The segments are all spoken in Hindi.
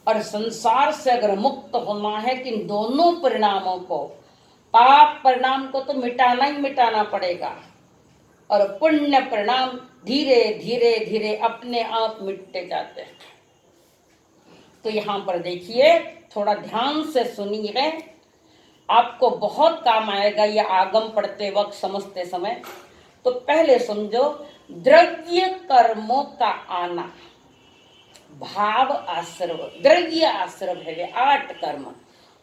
और संसार से अगर मुक्त होना है कि इन दोनों परिणामों को, पाप परिणाम को तो मिटाना ही मिटाना पड़ेगा और पुण्य परिणाम धीरे धीरे धीरे अपने आप मिटते जाते हैं। तो यहाँ पर देखिए, थोड़ा ध्यान से सुनिए, आपको बहुत काम आएगा ये आगम पढ़ते वक्त, समझते समय। तो पहले समझो, द्रव्य कर्मों का आना, भाव आश्रव, द्रव्य आश्रव है ये 8 कर्म।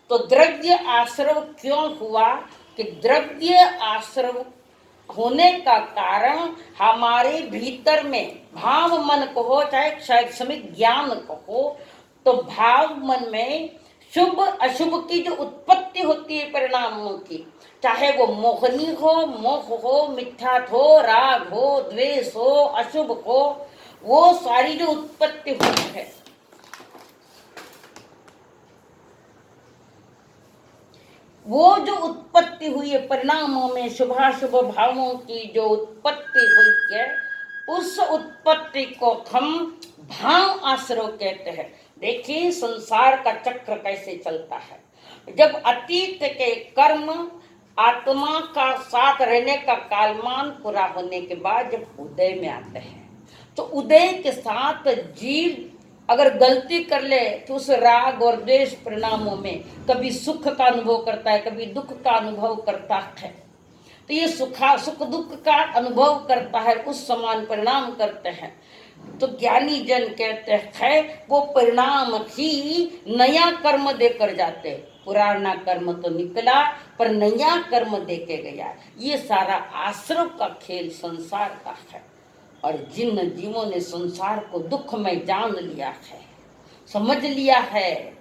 तो द्रव्य आश्रव क्यों हुआ कि द्रव्य आश्रव होने का कारण हमारे भीतर में भाव मन कहो चाहे शैक्षणिक ज्ञान कहो, तो भाव मन में शुभ अशुभ की जो उत्पत्ति होती है परिणामों की, चाहे वो मोहनी हो, मोह हो, मिथ्यात्व हो, राग हो, द्वेष हो, अशुभ हो, वो सारी जो उत्पत्ति हुई है, वो जो उत्पत्ति हुई है परिणामों में, शुभाशुभ भावों की जो उत्पत्ति हुई है, उस उत्पत्ति को हम भाव आश्रव कहते हैं। देखिए संसार का चक्र कैसे चलता है। जब अतीत के कर्म आत्मा का साथ रहने का कालमान पूरा होने के बाद जब उदय में आते हैं, तो उदय के साथ जीव अगर गलती कर ले तो उस राग और द्वेष परिणामों में कभी सुख का अनुभव करता है, कभी दुख का अनुभव करता है। तो ये सुख दुख का अनुभव करता है, उस समान परिणाम करते हैं। तो ज्ञानी जन कहते हैं वो परिणाम ही नया कर्म देकर जाते। पुराना कर्म तो निकला पर नया कर्म देके गया। ये सारा आश्रव का खेल संसार का है। और जिन जीवों ने संसार को दुख में जान लिया है, समझ लिया है,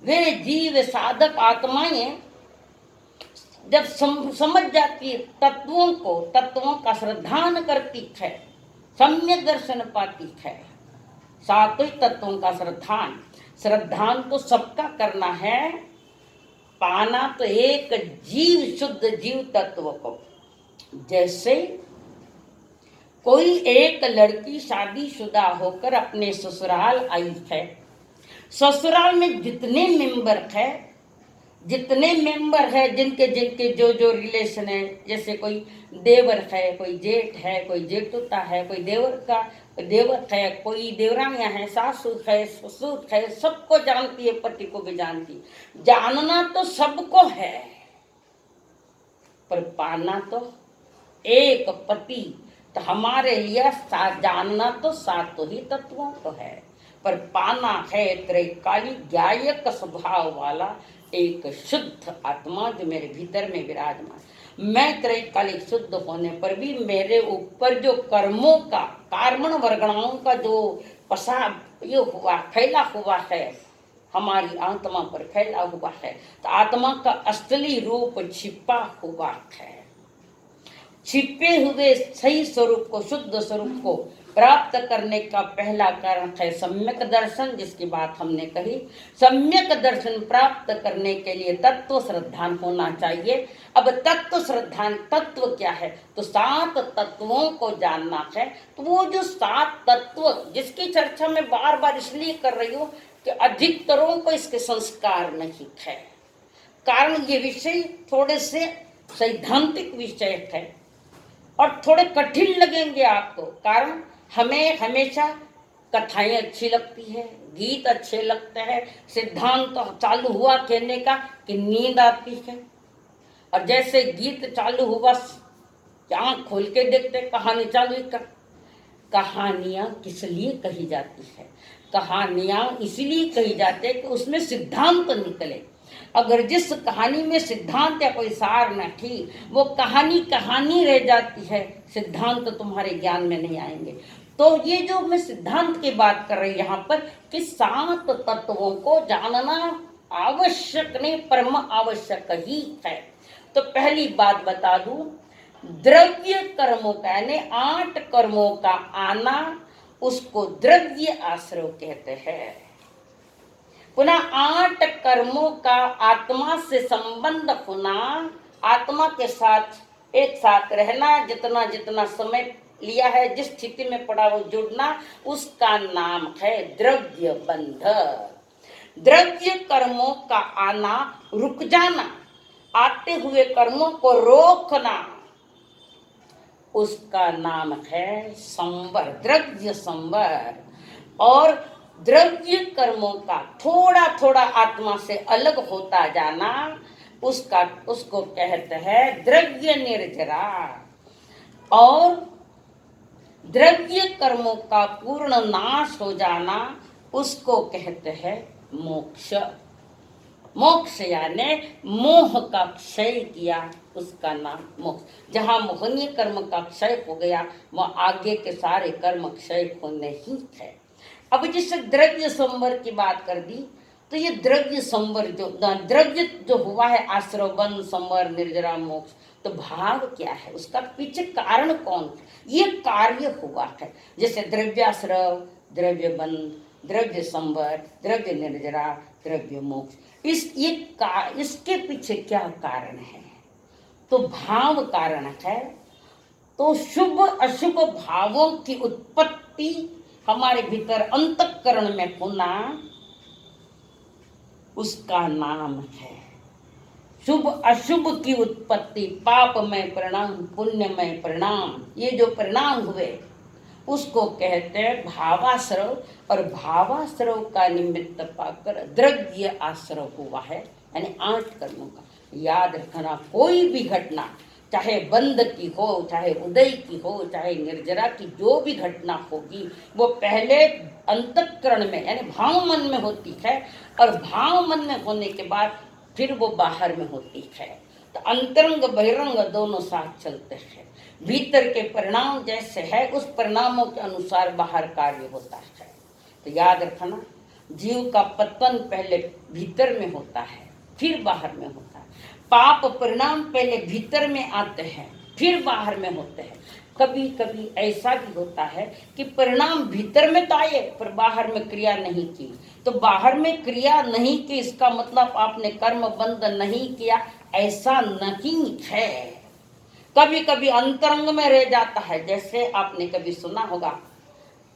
वे जीव साधक आत्माएं जब समझ जाती तत्वों को, तत्वों का श्रद्धान करती है, सम्यक दर्शन पाती है। सात्विक तत्वों का श्रद्धान तो सबका करना है, पाना तो एक जीव, शुद्ध जीव तत्व को। जैसे कोई एक लड़की शादीशुदा होकर अपने ससुराल आई है, ससुराल में जितने मेंबर है जिनके जिनके जो जो रिलेशन है, जैसे कोई देवर है, कोई जेठ है, कोई जेठुता है, कोई देवर है, कोई देवरानियां है, सासू है, ससुर है, सबको जानती है, पति को भी जानती। जानना तो सबको है पर पाना तो एक पति। तो हमारे लिए जानना तो सातों ही तत्वों को है, पर पाना है त्रैकाली ज्ञायक स्वभाव वाला एक शुद्ध आत्मा जो मेरे भीतर में विराजमान। मैं त्रैकालिक शुद्ध होने पर भी मेरे ऊपर जो कर्मों का, कार्मण वर्गणाओं का जो ये हुआ, फैला हुआ है, हमारी आत्मा पर फैला हुआ है, तो आत्मा का असली रूप छिपा हुआ है। छिपे हुए सही स्वरूप को, शुद्ध स्वरूप को प्राप्त करने का पहला कारण है सम्यक दर्शन, जिसकी बात हमने कही। सम्यक दर्शन प्राप्त करने के लिए तत्व श्रद्धान होना चाहिए। अब तत्व श्रद्धान तत्व क्या है? तो 7 तत्वों को जानना है। तो वो जो 7 तत्व जिसकी चर्चा मैं बार बार इसलिए कर रही हूँ कि अधिकतरों को इसके संस्कार नहीं है। कारण ये विषय थोड़े से सैद्धांतिक विषय है और थोड़े कठिन लगेंगे आपको। कारण हमें हमेशा कथाएं अच्छी लगती है, गीत अच्छे लगते हैं, सिद्धांत तो चालू हुआ कहने का कि नींद आती है। और जैसे गीत चालू हुआ, आँख खोल के देखते कहानी चालू ही कर। कहानियाँ किस लिए कही जाती है? कहानियाँ इसलिए कही जाती है कि उसमें सिद्धांत निकले। अगर जिस कहानी में सिद्धांत या कोई सार न थी, वो कहानी रह जाती है, सिद्धांत तो तुम्हारे ज्ञान में नहीं आएंगे। तो ये जो मैं सिद्धांत की बात कर रही यहाँ पर कि 7 तत्वों को जानना आवश्यक नहीं, परम आवश्यक ही है। तो पहली बात बता दूं, द्रव्य कर्मों का यानी 8 कर्मों का आना, उसको द्रव्य आश्रव कहते हैं। पुनः 8 कर्मों का आत्मा से संबंध होना, आत्मा के साथ एक साथ रहना, जितना जितना समय लिया है, जिस स्थिति में पड़ा वो जुड़ना, उसका नाम है द्रव्य बंध। द्रव्य कर्मों का आना रुक जाना, आते हुए कर्मों को रोकना, उसका नाम है संवर, द्रव्य संवर। और द्रव्य कर्मों का थोड़ा थोड़ा आत्मा से अलग होता जाना, उसको कहते हैं द्रव्य निर्जरा। और द्रव्य कर्मों का पूर्ण नाश हो जाना, उसको कहते हैं मोक्ष। मोक्ष यानी मोह का क्षय किया, उसका नाम मोक्ष। जहाँ मोहनीय कर्म का क्षय हो गया, वह आगे के सारे कर्म क्षय होने ही थे। अब जिससे द्रव्य संवर की बात कर दी, तो ये द्रव्य संवर द्रव्य जो हुआ है, आश्रव बंध संवर निर्जरा मोक्ष, तो भाव क्या है, उसका पीछे कारण कौन, ये कार्य हुआ है। जैसे द्रव्याश्रव, द्रव्य बंध, द्रव्य संवर, द्रव्य निर्जरा, द्रव्य मोक्ष, इसके पीछे क्या कारण है, तो भाव कारण है। तो शुभ अशुभ भावों की उत्पत्ति हमारे भीतर अंतःकरण में होना, उसका नाम है शुभ अशुभ की उत्पत्ति। पापमय परिणाम, पुण्यमय परिणाम, ये जो परिणाम हुए उसको कहते हैं भावाश्रव। और भावाश्रव का निमित्त पाकर द्रव्य आश्रव हुआ है, यानी 8 कर्मों का। याद रखना, कोई भी घटना, चाहे बंध की हो, चाहे उदय की हो, चाहे निर्जरा की, जो भी घटना होगी वो पहले अंतःकरण में यानी भाव मन में होती है, और भाव मन में होने के बाद फिर वो बाहर में होती है। तो अंतरंग बहिरंग दोनों साथ चलते हैं। भीतर के परिणाम जैसे है, उस परिणामों के अनुसार बाहर कार्य होता है। तो याद रखना, जीव का पतन पहले भीतर में होता है, फिर बाहर में होता है। पाप परिणाम पहले भीतर में आते हैं, फिर बाहर में होते हैं। कभी कभी ऐसा भी होता है कि परिणाम भीतर में तो आए पर बाहर में क्रिया नहीं की। तो बाहर में क्रिया नहीं की, इसका मतलब आपने कर्म बंध नहीं किया, ऐसा नहीं है। कभी कभी अंतरंग में रह जाता है। जैसे आपने कभी सुना होगा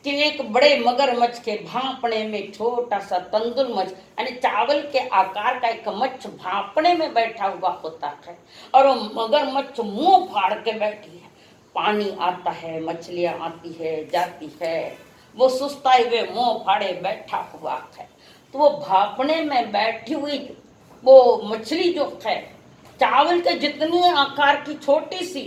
कि एक बड़े मगरमच्छ के भांपणे में छोटा सा तंदुर मच्छ, यानी चावल के आकार का एक मच्छ भांपणे में बैठा हुआ होता है, और वो मगरमच्छ मुंह फाड़ के बैठी है। पानी आता है, मछलियां आती है जाती है, वो सुस्ताए हुए मुंह फाड़े बैठा हुआ है। तो वो भांपणे में बैठी हुई वो मछली जो है, चावल के जितनी आकार की छोटी सी,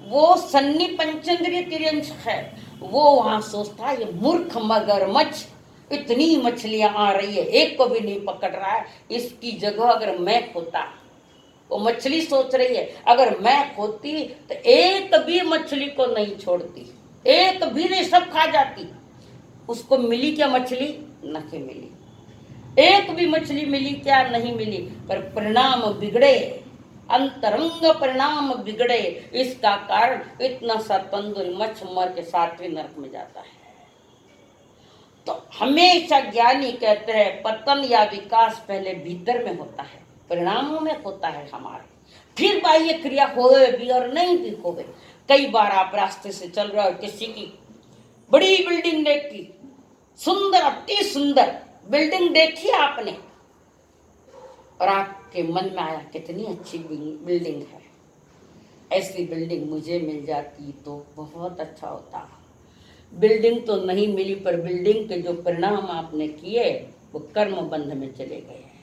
वो सन्नी पंचेंद्रिय तिर्यंश है। वो वहां सोचता है, ये मूर्ख मगरमच्छ, इतनी मछलियां आ रही है, एक को भी नहीं पकड़ रहा है, इसकी जगह अगर मैं होता। वो मछली सोच रही है, अगर मैं होती तो एक भी मछली को नहीं छोड़ती, एक भी नहीं, सब खा जाती। उसको मिली क्या मछली? नहीं मिली। एक भी मछली मिली क्या? नहीं मिली। पर परिणाम बिगड़े, अंतरंग परिणाम बिगड़े, इसका कारण इतना सा तंदुर मच्छ मर के 7वें नरक में जाता है। तो हमेशा ज्ञानी कहते हैं पतन या विकास पहले भीतर में होता है, परिणामों में होता है हमारे, फिर बाह्य क्रिया होवे भी और नहीं भी होवे। कई बार आप रास्ते से चल रहे हो, किसी की बड़ी बिल्डिंग देखी, सुंदर, अति सुंदर बिल्डिंग देखी आपने, और आपके मन में आया कितनी अच्छी बिल्डिंग है, ऐसी बिल्डिंग मुझे मिल जाती तो बहुत अच्छा होता। बिल्डिंग तो नहीं मिली, पर बिल्डिंग के जो परिणाम आपने किए वो कर्म बंध में चले गए हैं।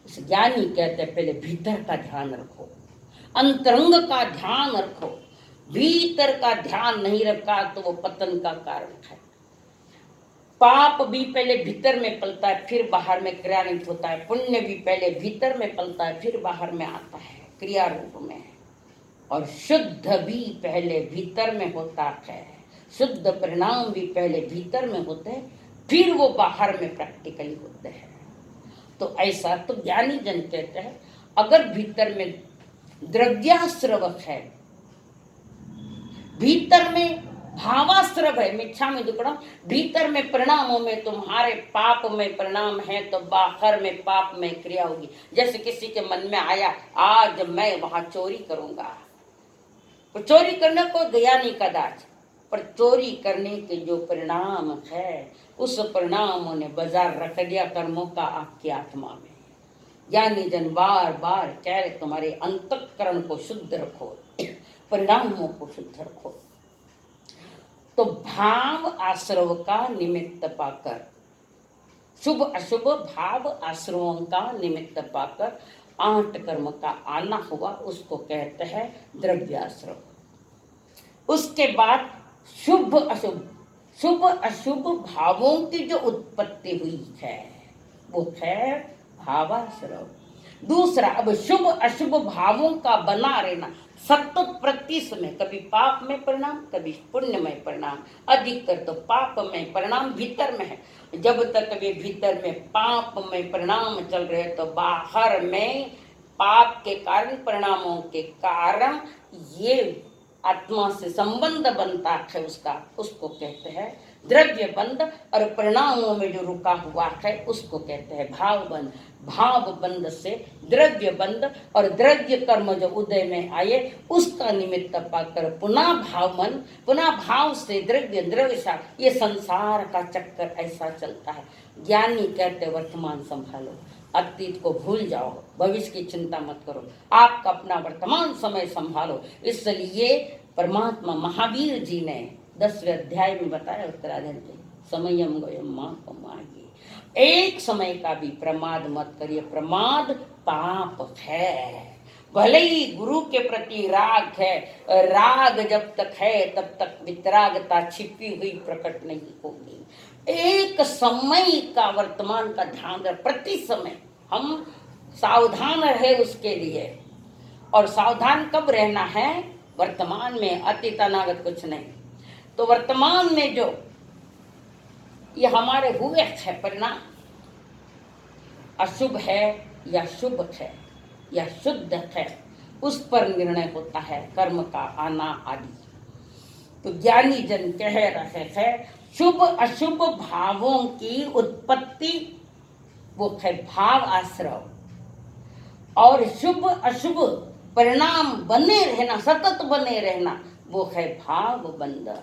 उस ज्ञानी कहते हैं पहले भीतर का ध्यान रखो, अंतरंग का ध्यान रखो। भीतर का ध्यान नहीं रखा तो वो पतन का कारण है। पाप भी पहले भीतर में पलता है, फिर बाहर में क्रियान्वित होता है। पुण्य भी पहले भीतर में पलता है, फिर बाहर में आता है क्रिया रूप में। और शुद्ध भी पहले भीतर में होता है, शुद्ध परिणाम भी पहले भीतर में होते हैं, फिर वो बाहर में प्रैक्टिकली होते हैं। तो ऐसा तो ज्ञानी जन कहते हैं, अगर भीतर में द्रव्याश्रव है, भीतर में भावाश्रव है, मिच्छा में दुक्कड़म, भीतर में परिणामों में तुम्हारे पाप में परिणाम है, तो बाहर में पाप में क्रिया होगी। जैसे किसी के मन में आया आज मैं वहां चोरी करूंगा, तो चोरी करने को गया नहीं कदाच, पर चोरी करने के जो परिणाम है उस परिणाम ने बाजार रख दिया कर्मों का आपकी आत्मा में। ज्ञानी जन बार बार कह रहे तुम्हारे अंतःकरण को शुद्ध रखो, परिणामों को शुद्ध रखो। तो भाव आश्रव का निमित्त पाकर, शुभ अशुभ भाव आश्रवों का निमित्त पाकर 8 कर्म का आना हुआ, उसको कहते हैं द्रव्याश्रव। उसके बाद शुभ अशुभ भावों की जो उत्पत्ति हुई है वो है भावाश्रव। दूसरा, अब शुभ अशुभ भावों का बना रहना सतत प्रति समय, कभी पाप में परिणाम कभी पुण्य में परिणाम, अधिकतर तो पाप में परिणाम भीतर में है। जब तक वे भीतर में पाप में परिणाम चल रहे तो बाहर में पाप के कारण परिणामों के कारण ये आत्मा से संबंध बनता है उसका, उसको कहते हैं द्रव्य बंध। और परिणामों में जो रुका हुआ है उसको कहते हैं भाव बंध। भाव बंध से द्रव्य बंध, और द्रव्य कर्म जो उदय में आए उसका निमित्त पाकर पुनः भाव मन, पुनः भाव से द्रव्य, द्रव्य सा, ये संसार का चक्कर ऐसा चलता है। ज्ञानी कहते वर्तमान संभालो, अतीत को भूल जाओ, भविष्य की चिंता मत करो, आपका अपना वर्तमान समय संभालो। इसलिए परमात्मा महावीर जी ने 10वें अध्याय में बताया उत्तराधन के समयम गयम मां पमागी, एक समय का भी प्रमाद मत करिए, प्रमाद पाप है। भले ही गुरु के प्रति राग है, राग जब तक है तब तक वितरागता छिपी हुई प्रकट नहीं होगी। एक समय का वर्तमान का ध्यान रख, प्रति समय हम सावधान रहे उसके लिए। और सावधान कब रहना है? वर्तमान में, अतीत अनागत कुछ नहीं। तो वर्तमान में जो ये हमारे हुए है परिणाम, अशुभ है या शुभ है या शुद्ध है, उस पर निर्णय होता है कर्म का आना आदि। तो ज्ञानी जन कह रहे हैं शुभ अशुभ भावों की उत्पत्ति वो है भाव आश्रव, और शुभ अशुभ परिणाम बने रहना, सतत बने रहना, वो है भाव बंध।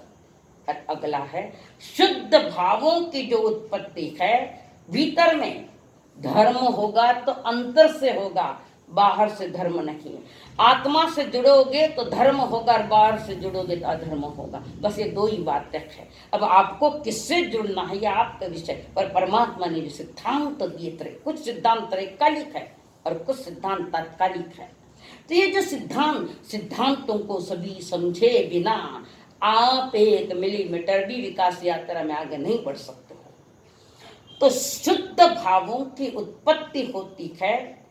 अगला है शुद्ध भावों की जो उत्पत्ति है, भीतर में धर्म होगा तो अंतर से होगा, बाहर से धर्म नहीं। आत्मा से जुड़ोगे तो धर्म होगा, और बाहर से जुड़ोगे तो अधर्म होगा। बस ये 2 ही बातें है। अब आपको किससे जुड़ना है ये आपका विषय, पर परमात्मा ने जो सिद्धांत दिए थे, कुछ सिद्धांत त्रैकालिक है और कुछ सिद्धांत तात्कालिक है। तो ये जो सिद्धांतों को सभी समझे बिना आप 1 मिलीमीटर भी विकास यात्रा में आगे नहीं बढ़ सकते हो। तो शुद्ध भावों की उत्पत्ति होती है,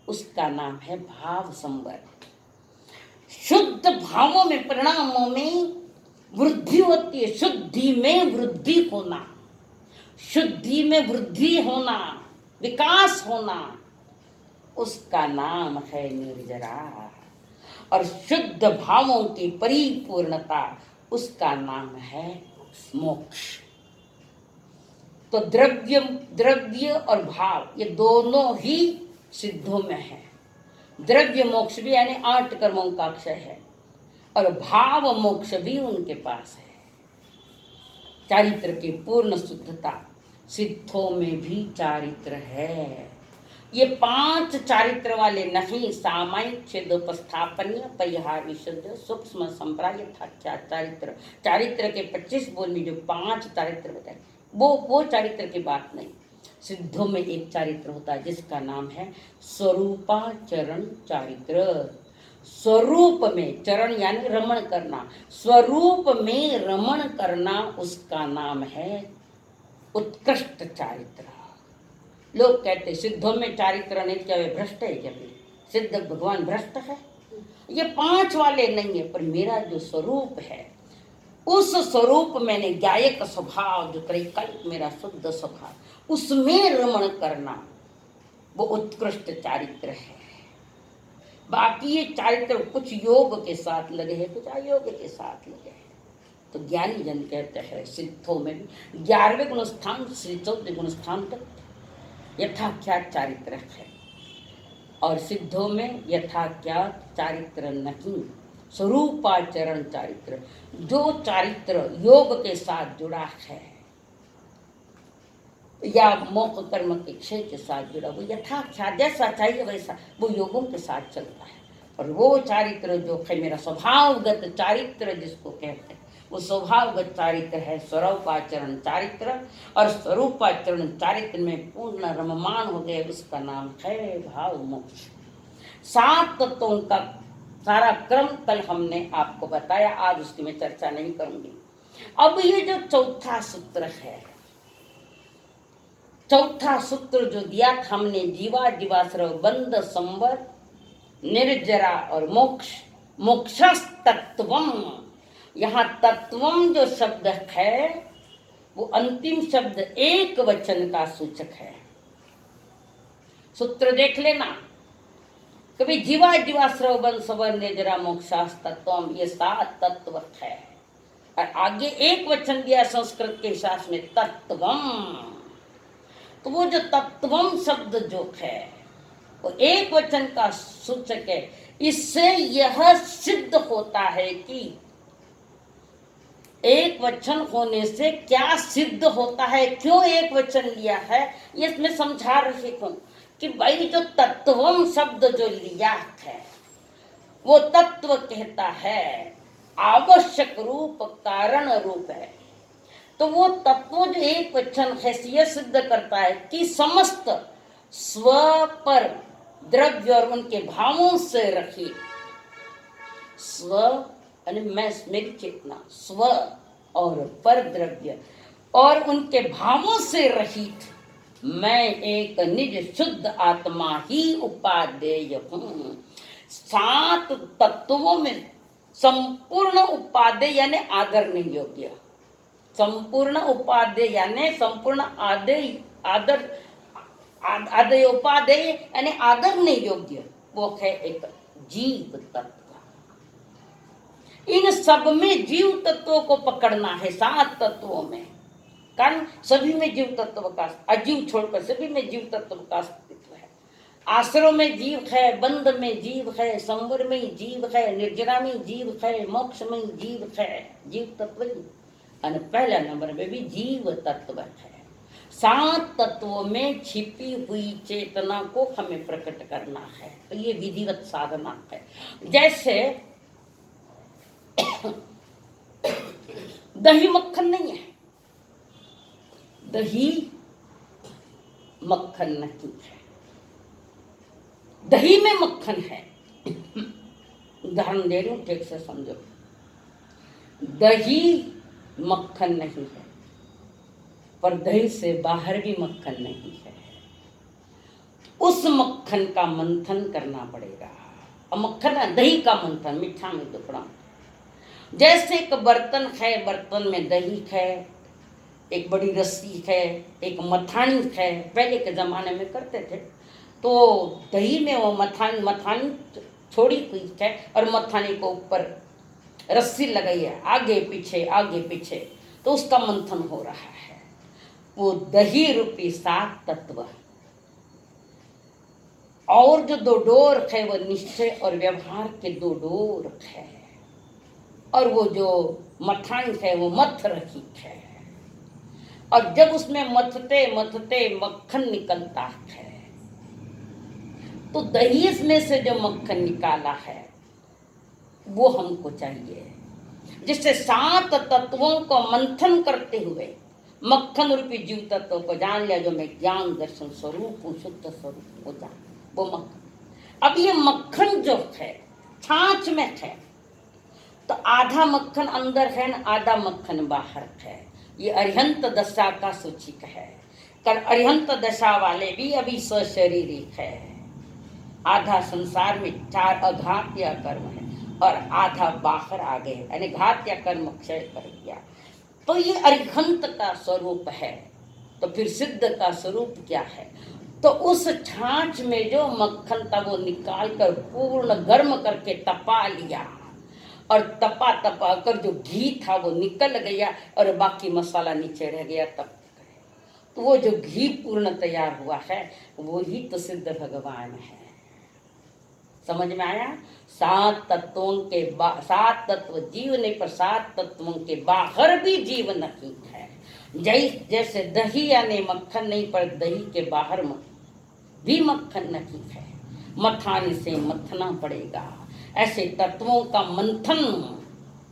उसका नाम है भाव संवर्ग। शुद्ध भावों में, परिणामों में वृद्धि होती है, शुद्धि में वृद्धि होना, शुद्धि में वृद्धि होना, विकास होना, उसका नाम है निर्जरा। और शुद्ध भावों की परिपूर्णता, उसका नाम है मोक्ष। तो द्रव्य और भाव ये दोनों ही सिद्धों में है। द्रव्य मोक्ष भी यानी 8 कर्मों का अक्षय है, और भाव मोक्ष भी उनके पास है। चारित्र की पूर्ण शुद्धता, सिद्धों में भी चारित्र है। ये 5 चारित्र वाले नहीं, सामायिक छेद उपस्थापनीय परिहार विशुद्ध सूक्ष्म संप्राय यथाख्या चारित्र। चारित्र के 25 बोल में जो 5 चारित्र बताए वो चारित्र की बात नहीं। सिद्धों में एक चारित्र होता है जिसका नाम है स्वरूपाचरण चारित्र। स्वरूप में चरण यानी रमण करना, स्वरूप में रमण करना, उसका नाम है उत्कृष्ट चारित्र। लोग कहते सिद्धों में चारित्र नहीं, क्या वे भ्रष्ट है? क्या सिद्ध भगवान भ्रष्ट है? ये 5 वाले नहीं है, पर मेरा जो स्वरूप है उस स्वरूप मैंने गायक स्वभाव जो त्रैकालिक मेरा शुद्ध स्वभाव, उसमें रमण करना, वो उत्कृष्ट चारित्र है। बाकी ये चारित्र कुछ योग के साथ लगे हैं, कुछ अयोग के साथ लगे हैं। तो ज्ञानी जन कहते हैं सिद्धों में भी 11वें गुणस्थान से 14वें गुणस्थान तक यथाख्यात चारित्र है, और सिद्धों में यथाख्यात चारित्र नहीं, स्वरूपाचरण चारित्र, जो चारित्र योग के साथ जुड़ा है या मोक्ष कर्म के क्षय के साथ जुड़ा, वो यथाख्यात जैसा चाहिए वैसा वो योगों के साथ चलता है। और वो चारित्र जो है मेरा स्वभावगत चारित्र जिसको कहते हैं, वो स्वभावगत चारित्र है स्वरूपाचरण चारित्र। और स्वरूपाचरण चारित्र में पूर्ण रममान हो गए, उसका नाम है भाव मोक्ष। 7 तत्वों का सारा क्रम कल हमने आपको बताया, आज उसकी मैं चर्चा नहीं करूंगी। अब ये जो चौथा सूत्र है, चौथा सूत्र जो दिया था हमने, जीवा जीवाश्रव बंध संवर निर्जरा और मोक्ष, मोक्षस तत्वम। यहाँ तत्वम जो शब्द है वो अंतिम शब्द एक वचन का सूचक है। सूत्र देख लेना, कभी जीवा जीवाश्रव बंध संवर निर्जरा मोक्षास तत्वम, ये 7 तत्व है। और आगे एक वचन दिया संस्कृत के शास्त्र में तत्वम, तो वो जो तत्वम शब्द जो है वो एक वचन का सूचक है। इससे यह सिद्ध होता है कि एक वचन होने से क्या सिद्ध होता है, क्यों एक वचन लिया है, ये इसमें समझा रही हूं कि भाई जो तत्वम शब्द जो लिया है वो तत्व कहता है आवश्यक रूप, कारण रूप है। तो वो तत्व जो एक वचन है यह सिद्ध करता है कि समस्त स्व पर द्रव्य और उनके भावों से रहित, स्व यानी मैं, मेरी चेतना, स्व और पर द्रव्य और उनके भावों से रहित मैं एक निज शुद्ध आत्मा ही उपादेय हूँ। 7 तत्वों में संपूर्ण उपादेय यानी आदरणीय योग्य, संपूर्ण उपादेय यानी संपूर्ण आदेय, आदर आदय उपादेय यानी आदरणीय योग्य, वो है एक जीव तत्व। इन सब में जीव तत्वों को पकड़ना है। 7 तत्वों में, कारण सभी में जीव तत्व का, अजीव छोड़कर सभी में जीव तत्व का अस्तित्व है। आश्रम में जीव है, बंध में जीव है, संवर में जीव है, निर्जरा में जीव है, मोक्ष में जीव है, जीव तत्व ही। और पहला नंबर में भी जीव तत्व है। 7 तत्वों में छिपी हुई चेतना को हमें प्रकट करना है, तो ये विधिवत साधना है। जैसे दही मक्खन नहीं है, दही मक्खन नहीं है, दही में मक्खन है। उदाहरण दे रही हूं, ठीक से समझो। दही मक्खन नहीं है, पर दही से बाहर भी मक्खन नहीं है। उस मक्खन का मंथन करना पड़ेगा। और मक्खन है दही का मंथन, मीठा में दुखड़ा। जैसे एक बर्तन है, बर्तन में दही है, एक बड़ी रस्सी है, एक मथानी है, पहले के जमाने में करते थे। तो दही में वो मथानी छोड़ी हुई है और मथानी को ऊपर रस्सी लगाई है, आगे पीछे, तो उसका मंथन हो रहा है। वो दही रूपी 7 तत्व और जो 2 डोर है वो निश्चय और व्यवहार के 2 डोर है। और वो जो मथानी है वो मथ रही है। और जब उसमें मथते मथते मक्खन निकलता है, तो दही में से जो मक्खन निकाला है वो हमको चाहिए। जिससे 7 तत्वों को मंथन करते हुए मक्खन रूपी जीव तत्व को जान लिया, जो मैं ज्ञान दर्शन स्वरूप हूँ, शुद्ध स्वरूप हो जान, वो मक्खन। अब ये मक्खन जो है छाछ में है, तो आधा मक्खन अंदर है न आधा मक्खन बाहर है। ये अरिहंत दशा का सूचक है। कर अरिहंत दशा वाले भी अभी सशरीरिक है। आधा संसार में 4 अघात या कर्म है और आधा बाहर आ गए, यानी घात या कर्म क्षय कर दिया। तो ये अरिहंत का स्वरूप है। तो फिर सिद्ध का स्वरूप क्या है? तो उस छाछ में जो मक्खन था वो निकाल कर पूर्ण गर्म करके तपा लिया, और तपा तपा कर जो घी था वो निकल गया और बाकी मसाला नीचे रह गया। तब तो वो जो घी पूर्ण तैयार हुआ है वो ही तो सिद्ध भगवान है। समझ में आया? सात तत्व जीव नहीं, पर सात तत्वों के बाहर भी जीव नहीं है। जैसे दही यानी मक्खन नहीं, पर दही के बाहर भी मक्खन नहीं है। मथाने से मथना पड़ेगा। ऐसे तत्वों का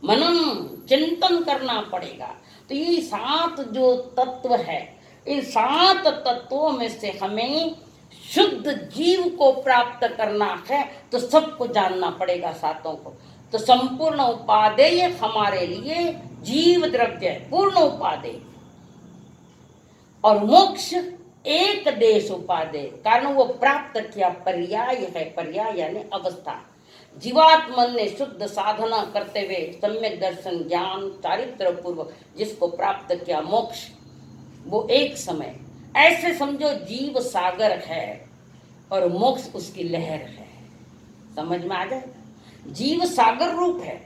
मनन चिंतन करना पड़ेगा। तो ये सात जो तत्व है, इन सात तत्वों में से हमें शुद्ध जीव को प्राप्त करना है, तो सबको जानना पड़ेगा सातों को। तो संपूर्ण उपादेय हमारे लिए जीव द्रव्य पूर्ण उपादेय, और मोक्ष एक देश उपादेय, कारण वो प्राप्त किया पर्याय है। पर्याय यानी अवस्था। जीवात्मन ने शुद्ध साधना करते हुए सम्यक दर्शन ज्ञान चारित्र पूर्वक जिसको प्राप्त किया मोक्ष, वो एक समय ऐसे समझो जीव सागर है और मोक्ष उसकी लहर है। समझ में आ जाएगा? जीव सागर रूप है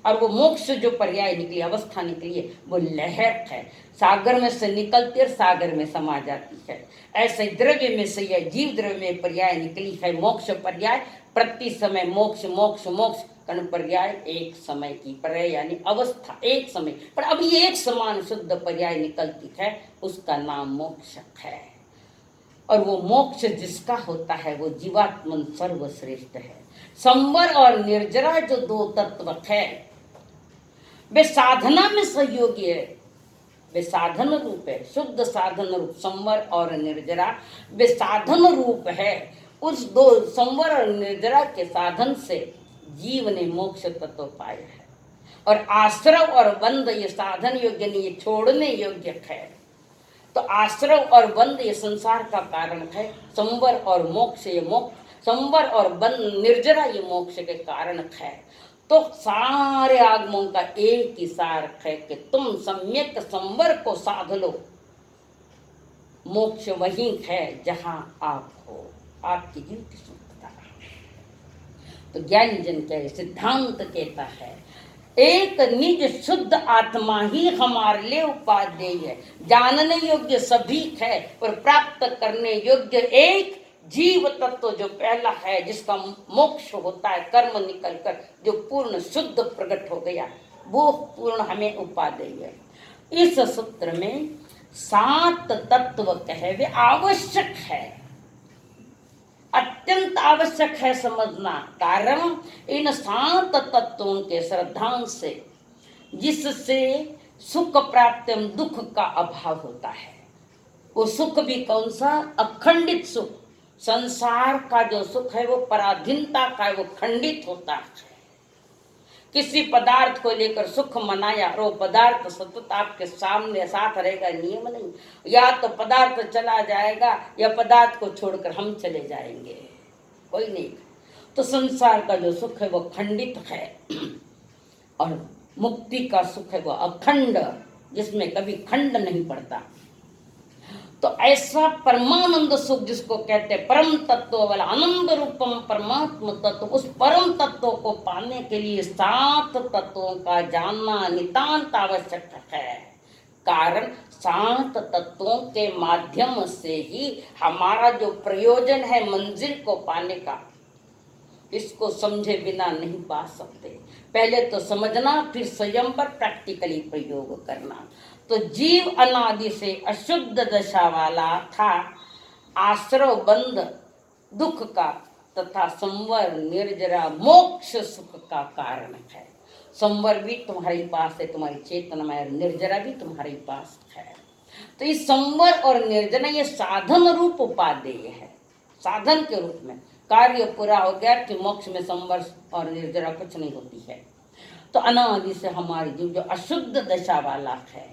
और वो मोक्ष जो पर्याय निकली, अवस्था निकली है, वो लहर है। सागर में से निकलती और सागर में समा जाती है। ऐसे द्रव्य में से यह जीव द्रव्य में पर्याय निकली है मोक्ष पर्याय। प्रति समय मोक्ष मोक्ष मोक्ष कर्ण पर्याय, एक समय की पर्याय यानी अवस्था एक समय, पर अभी एक समान शुद्ध पर्याय निकलती है, उसका नाम मोक्ष है। और वो मोक्ष जिसका होता है वो जीवात्मन सर्वश्रेष्ठ है। संवर और निर्जरा जो दो तत्व है, वे साधना में सहयोगी है, वे साधन रूप है। शुद्ध साधन रूप संवर और निर्जरा वे साधन रूप है। उस दो संवर और निर्जरा के साधन से जीव ने मोक्ष तत्व पाया है। और आश्रव और बंध ये साधन योग्य नहीं, ये छोड़ने योग्य है। तो आश्रव और बंध ये संसार का कारण है। संवर और मोक्ष ये मोक्ष, संवर और बंध निर्जरा ये मोक्ष के कारण है। तो सारे आगमों का एक ही सार है कि तुम सम्यक संवर को साध लो। मोक्ष वही है जहां आप हो, आपकी जीव की शुद्धता। तो ज्ञानी जन क्या सिद्धांत कहता है, एक निज शुद्ध आत्मा ही हमारे लिए उपादेय है। जानने योग्य सभी है, पर प्राप्त करने योग्य एक जीव तत्व जो पहला है, जिसका मोक्ष होता है कर्म निकल कर, जो पूर्ण शुद्ध प्रकट हो गया, वो पूर्ण हमें उपादेय है। इस सूत्र में सात तत्व कहे वे आवश्यक है, अत्यंत आवश्यक है समझना। कारण इन सात तत्वों के श्रद्धांश से जिससे सुख प्राप्त एवं दुख का अभाव होता है, वो सुख भी कौन सा? अखंडित सुख। संसार का जो सुख है वो पराधीनता का है, वो खंडित होता है। किसी पदार्थ को लेकर सुख मनाया और वो पदार्थ सतत आपके सामने साथ रहेगा, नियम नहीं। या तो पदार्थ चला जाएगा या पदार्थ को छोड़कर हम चले जाएंगे, कोई नहीं। तो संसार का जो सुख है वो खंडित है और मुक्ति का सुख है वो अखंड, जिसमें कभी खंड नहीं पड़ता। तो ऐसा परमानंद सुख जिसको कहते हैं परम तत्व वाला आनंद रूपम परमात्म तत्व, उस परम तत्व को पाने के लिए सात तत्वों का जानना नितांत आवश्यक है। कारण सात तत्वों के माध्यम से ही हमारा जो प्रयोजन है मंजिल को पाने का, इसको समझे बिना नहीं पा सकते। पहले तो समझना, फिर स्वयं पर प्रैक्टिकली प्रयोग करना। तो जीव अनादि से अशुद्ध दशा वाला था, आश्रव बंध दुख का तथा संवर निर्जरा मोक्ष सुख का कारण है। संवर भी तुम्हारे पास है, तुम्हारी चेतना में, निर्जरा भी तुम्हारे पास है। तो इस संवर और निर्जरा ये साधन रूप उपादेय है। साधन के रूप में कार्य पूरा हो गया कि मोक्ष में संवर और निर्जरा कुछ नहीं होती है। तो अनादि से हमारी जीव जो अशुद्ध दशा वाला है,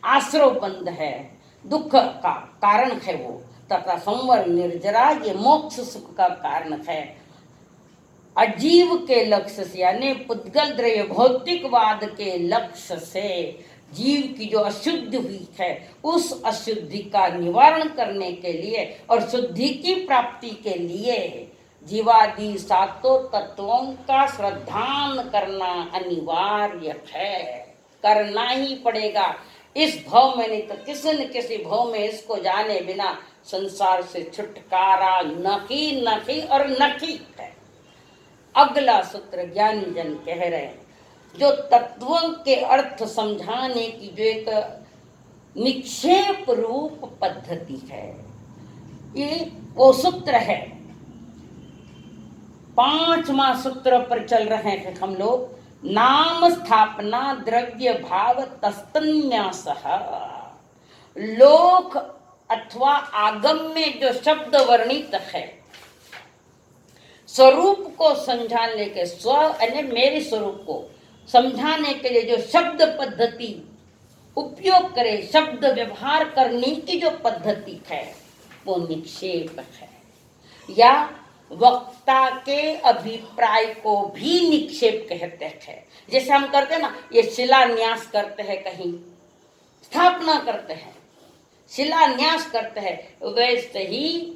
आश्रव बंध है, दुख का कारण है वो, तथा संवर निर्जरा ये मोक्ष सुख का कारण है। अजीव के लक्ष्य से यानी पुद्गल द्रव्य भौतिकवाद के लक्ष्य से जीव की जो अशुद्धि हुई है, उस अशुद्धि का निवारण करने के लिए और शुद्धि की प्राप्ति के लिए जीवादि सातों तत्वों का श्रद्धान करना अनिवार्य है, करना ही पड़ेगा। इस भव में नहीं तो किसी न किसी भव में इसको जाने बिना संसार से छुटकारा नहीं और नहीं है। अगला सूत्र ज्ञानी जन कह रहे हैं, जो तत्वों के अर्थ समझाने की जो एक निक्षेप रूप पद्धति है, ये वो सूत्र है। 5वां सूत्र पर चल रहे हैं हम लोग। नाम स्थापना द्रव्य भाव तस्तन्यासः। लोक अथवा आगम में जो शब्द वर्णित है, स्वरूप को समझाने के स्व यानी मेरे स्वरूप को समझाने के लिए जो शब्द पद्धति उपयोग करे, शब्द व्यवहार करने की जो पद्धति है वो निक्षेप है, या वक्ता के अभिप्राय को भी निक्षेप कहते हैं। जैसे हम करते हैं ना, ये शिलान्यास करते हैं, कहीं स्थापना करते हैं, शिलान्यास करते हैं, वैसे ही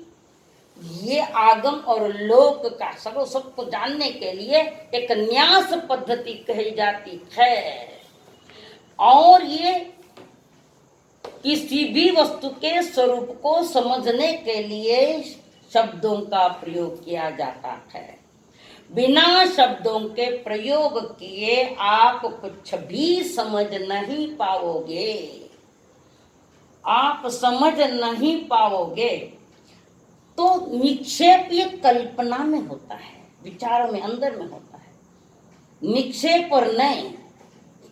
ये आगम और लोक का सबको जानने के लिए एक न्यास पद्धति कही जाती है। और ये किसी भी वस्तु के स्वरूप को समझने के लिए शब्दों का प्रयोग किया जाता है। बिना शब्दों के प्रयोग किए आप कुछ भी समझ नहीं पाओगे, आप समझ नहीं पाओगे। तो निक्षेप ये कल्पना में होता है, विचारों में, अंदर में होता है। निक्षेप और नए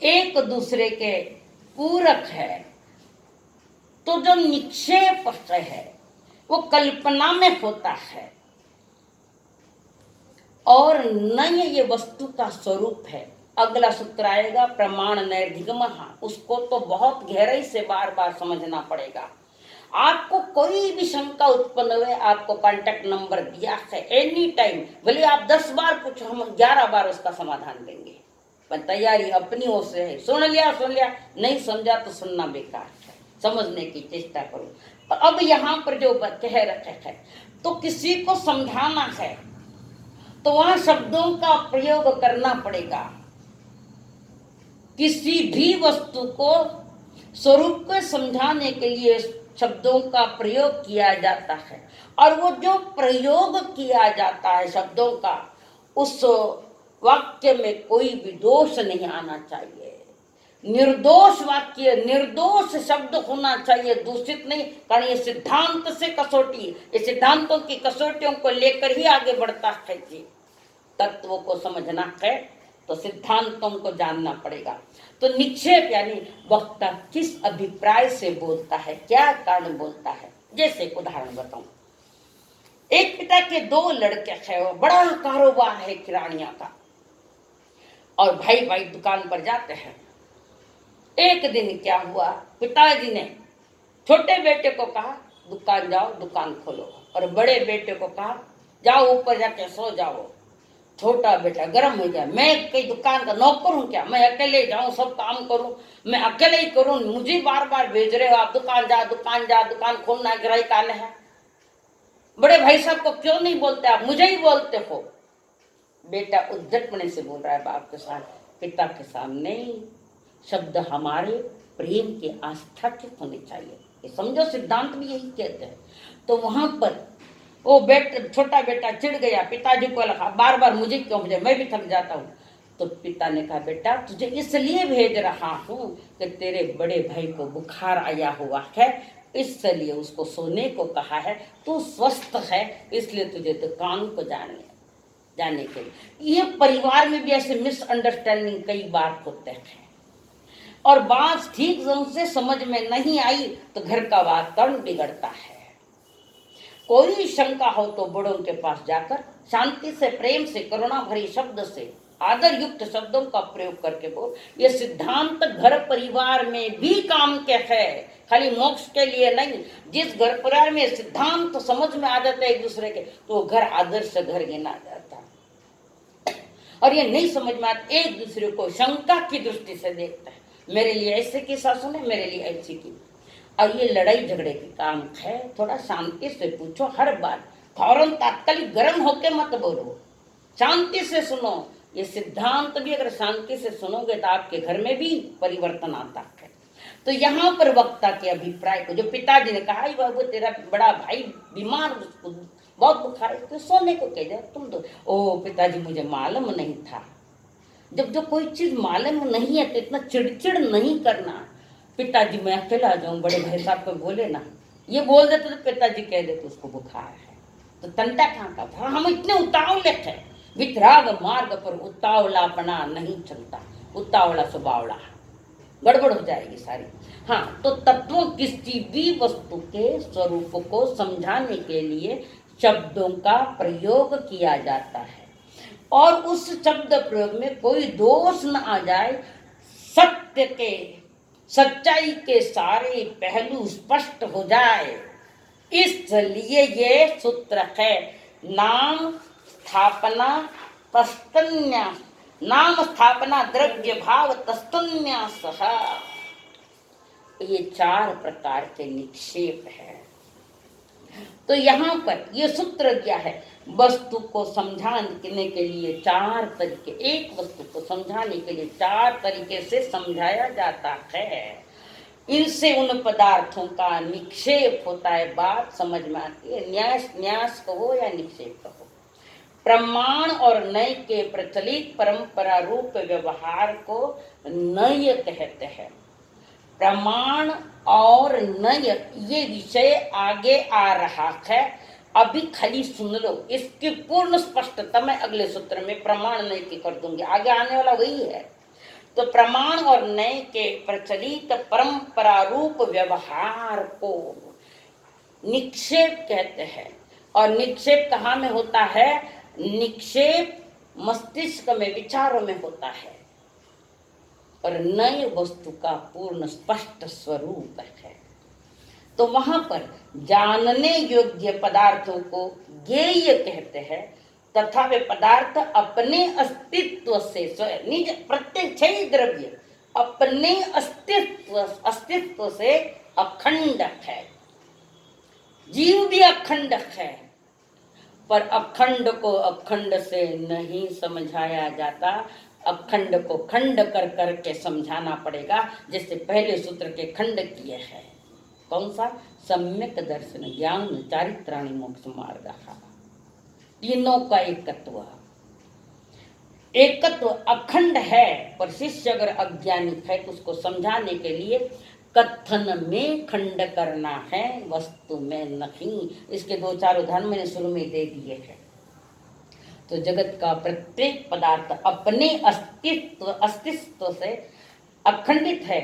एक दूसरे के पूरक है। तो जो निक्षेप है वो कल्पना में होता है, और नय ये वस्तु का स्वरूप है। अगला सूत्र आएगा प्रमाण नैर्धिगमः, उसको तो बहुत गहराई से बार बार समझना पड़ेगा। आपको कोई भी शंका उत्पन्न हुए, आपको कांटेक्ट नंबर दिया है, एनी टाइम, भले आप 10 बार पूछो, हम 11 बार उसका समाधान देंगे। पर तैयारी अपनी ओर से है। सुन लिया, नहीं समझा तो सुनना बेकार है, समझने की चेष्टा करो। अब यहाँ पर जो कह रखे है, तो किसी को समझाना है तो वहां शब्दों का प्रयोग करना पड़ेगा। किसी भी वस्तु को स्वरूप को समझाने के लिए शब्दों का प्रयोग किया जाता है, और वो जो प्रयोग किया जाता है शब्दों का, उस वाक्य में कोई भी दोष नहीं आना चाहिए। निर्दोष वाक्य, निर्दोष शब्द होना चाहिए, दूषित नहीं। कारण ये सिद्धांत से कसौटी, ये सिद्धांतों की कसौटियों को लेकर ही आगे बढ़ता है। जी, तत्वों को समझना है तो सिद्धांतों को जानना पड़ेगा। तो निक्षेप यानी वक्ता किस अभिप्राय से बोलता है, क्या कारण बोलता है। जैसे एक उदाहरण बताऊं, एक पिता के 2 लड़के हैं, वो बड़ा कारोबार है किरानिया का, और भाई दुकान पर जाते हैं। एक दिन क्या हुआ, पिताजी ने छोटे बेटे को कहा दुकान जाओ, दुकान खोलो, और बड़े बेटे को कहा जाओ ऊपर जाके सो जाओ। छोटा बेटा गर्म हो गया, मैं कई दुकान का नौकर हूँ क्या, मैं अकेले जाऊं, सब काम करूं, मैं अकेले ही करूं, मुझे बार बार भेज रहे हो आप, दुकान जा, दुकान खोलना, ग्राहक आने हैं। बड़े भाई साहब को क्यों नहीं बोलते आप, मुझे ही बोलते हो। बेटा उद्दटपने से बोल रहा है बाप के साथ, पिता के सामने। शब्द हमारे प्रेम के आस्था के होने चाहिए, ये समझो, सिद्धांत भी यही कहते हैं। तो वहां पर वो छोटा बेटा चिढ़ गया, पिताजी को लगा बार बार मुझे क्यों भेजे, मैं भी थक जाता हूँ। तो पिता ने कहा बेटा तुझे इसलिए भेज रहा हूँ कि तेरे बड़े भाई को बुखार आया हुआ है, इसलिए उसको सोने को कहा है, तू स्वस्थ है इसलिए तुझे दुकान को जाने के लिए। ये परिवार में भी ऐसे मिसअंडरस्टैंडिंग कई बार होते हैं, और बात ठीक ढंग से समझ में नहीं आई तो घर का वातावरण बिगड़ता है। कोई शंका हो तो बड़ों के पास जाकर शांति से, प्रेम से, करुणा भरी शब्द से, आदर युक्त शब्दों का प्रयोग करके बोल। ये सिद्धांत घर परिवार में भी काम के है, खाली मोक्ष के लिए नहीं। जिस घर परिवार में सिद्धांत तो समझ में आ जाता है एक दूसरे के, तो वो घर आदर्श घर गिना जाता। और ये नहीं समझ में आता, एक दूसरे को शंका की दृष्टि से देखता है, मेरे लिए ऐसे की सासू ने, मेरे लिए ऐसी की। और ये लड़ाई झगड़े के काम है, थोड़ा शांति से पूछो। हर बार फौरन तात्कालिक गर्म होके मत बोलो, शांति से सुनो। ये सिद्धांत भी अगर शांति से सुनोगे तो आपके घर में भी परिवर्तन आता है। तो यहाँ पर वक्ता के अभिप्राय को, जो पिताजी ने कहा बाबू तेरा बड़ा भाई बीमार, उसको बहुत बुखार है, तो सोने को कह दिया तुम तो। ओ पिताजी मुझे मालूम नहीं था। जब जो कोई चीज मालूम नहीं है तो इतना चिड़चिड़ नहीं करना। पिताजी मैं अकेला आ जाऊं, बड़े भाई साहब को बोले ना, ये बोल देते तो पिताजी कह देते उसको बुखार है, तो तंटा कहाँ का था। हम इतने उतावले थे, वितराग मार्ग पर उतावलापना नहीं चलता, उतावला सुबावला गड़बड़ हो जाएगी सारी। हाँ, तो तत्वों किसी भी वस्तु के स्वरूप को समझाने के लिए शब्दों का प्रयोग किया जाता है, और उस शब्द प्रयोग में कोई दोष न आ जाए, सत्य के सच्चाई के सारे पहलू स्पष्ट हो जाए, इसलिए ये सूत्र है। नाम स्थापना तस्तन्यास, नाम स्थापना द्रव्य भाव तस्तन्यास, ये 4 प्रकार के निक्षेप है। तो यहाँ पर ये सूत्र क्या है, वस्तु को समझाने के लिए 4 तरीके, एक वस्तु को समझाने के लिए 4 तरीके से समझाया जाता है। इनसे उन पदार्थों का निक्षेप होता है, बात समझ में आती है। न्यास, न्यास कहो या निक्षेप कहो, प्रमाण और नय के प्रचलित परंपरा रूप व्यवहार को नय कहते हैं। प्रमाण और नय ये विषय आगे आ रहा है, अभी खाली सुन लो, इसकी पूर्ण स्पष्टता मैं अगले सूत्र में प्रमाण नय की कर दूंगी, आगे आने वाला वही है। तो प्रमाण और नय के प्रचलित परंपरा रूप व्यवहार को निक्षेप कहते हैं। और निक्षेप कहाँ में होता है, निक्षेप मस्तिष्क में, विचारों में होता है, और नए वस्तु का पूर्ण स्पष्ट स्वरूप है। तो वहां पर जानने योग्य पदार्थों को ज्ञेय कहते हैं, तथा वे पदार्थ अपने अस्तित्व से, निज प्रत्यक्ष द्रव्य अपने अस्तित्व से अखंड है। जीव भी अखंड है, पर अखंड को अखंड से नहीं समझाया जाता, अखंड को खंड कर करके समझाना पड़ेगा। जैसे पहले सूत्र के खंड किए हैं, कौन सा, सम्यक दर्शन ज्ञान चारित्राणि मोक्ष मार्ग, तीनों का एकत्व अखंड है। पर शिष्य अगर अज्ञानी है तो उसको समझाने के लिए कथन में खंड करना है, वस्तु में नहीं। इसके 2-4 उदाहरण मैंने शुरू में दे दिए हैं। तो जगत का प्रत्येक पदार्थ अपने अस्तित्व से अखंडित है,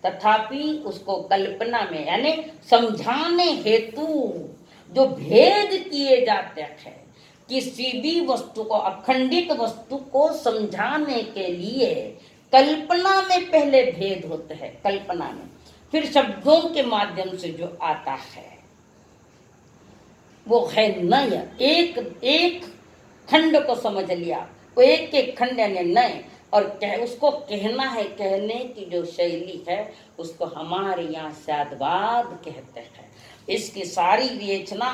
तथापि उसको कल्पना में यानी समझाने हेतु जो भेद किए जाते हैं, किसी भी वस्तु को, अखंडित वस्तु को समझाने के लिए कल्पना में पहले भेद होते हैं, कल्पना में, फिर शब्दों के माध्यम से जो आता है वो है नय। एक खंड को समझ लिया, वो एक खंड यानी नय, और उसको कहना है, कहने की जो शैली है उसको हमारे यहाँ शादवाद कहते हैं। इसकी सारी विवेचना